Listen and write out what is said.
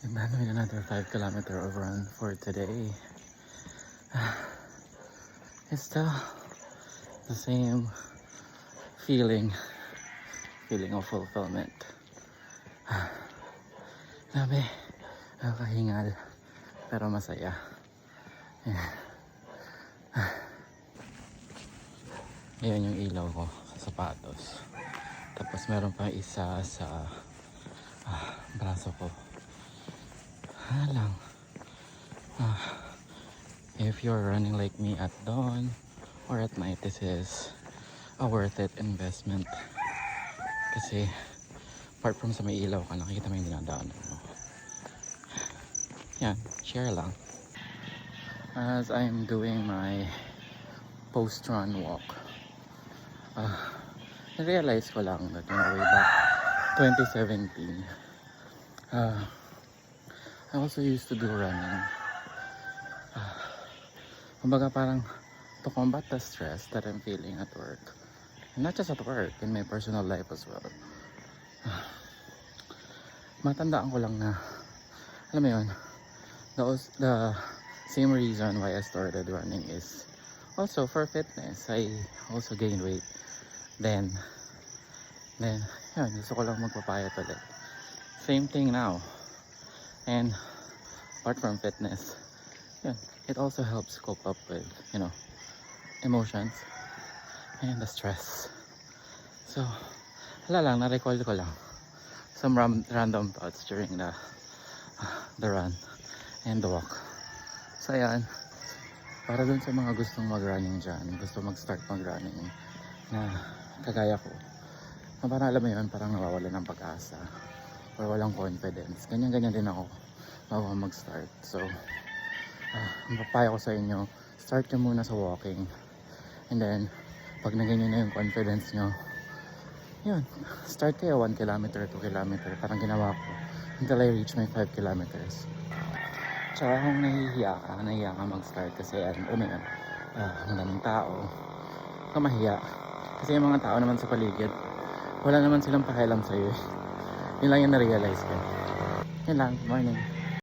And then with another 5 kilometer of run for today. It's still the same feeling of fulfillment. Grabe, nakakahingal pero masaya. Ayan yung ilaw ko sa sapatos. Tapos meron pa isa sa braso ko. Lang. If you're running like me at dawn or at night, this is a worth it investment. Kasi apart from sa may ilaw ka, nakikita mo yung dinadaanan mo. Yan, share lang. As I'm doing my post-run walk, na-realize ko lang that way back 2017, I also used to do running. Kumbaga parang to combat the stress that I'm feeling at work. And not just at work, in my personal life as well. Matandaan ko lang na, alam mo yun, the same reason why I started running is also for fitness. I also gained weight. Then yun, gusto ko lang magpapayat ulit. Same thing now. And apart from fitness, yun, it also helps cope up with, emotions and the stress. So, wala lang, na-recall ko lang some random thoughts during the run and the walk. So, ayan, para dun sa mga gustong mag-running dyan, gusto mag-start mag-running na kagaya ko, na parang alam mo yun, parang nawawala ng pag-asa or walang confidence. Ganyan-ganyan din ako bago mag-start. So, ang papayo ko sa inyo, start nyo muna sa walking. And then, pag naganyan na yung confidence nyo, yun, start kayo 1 kilometer, 2 kilometer, parang ginawa ko until I reach my 5 kilometers. Tsaka kung nahihiya ka mag-start kasi ang daming tao, huwag ka mahiya. Kasi yung mga tao naman sa paligid, wala naman silang pakialam sa'yo. Yun lang yung na-realize ko. Yun lang, morning.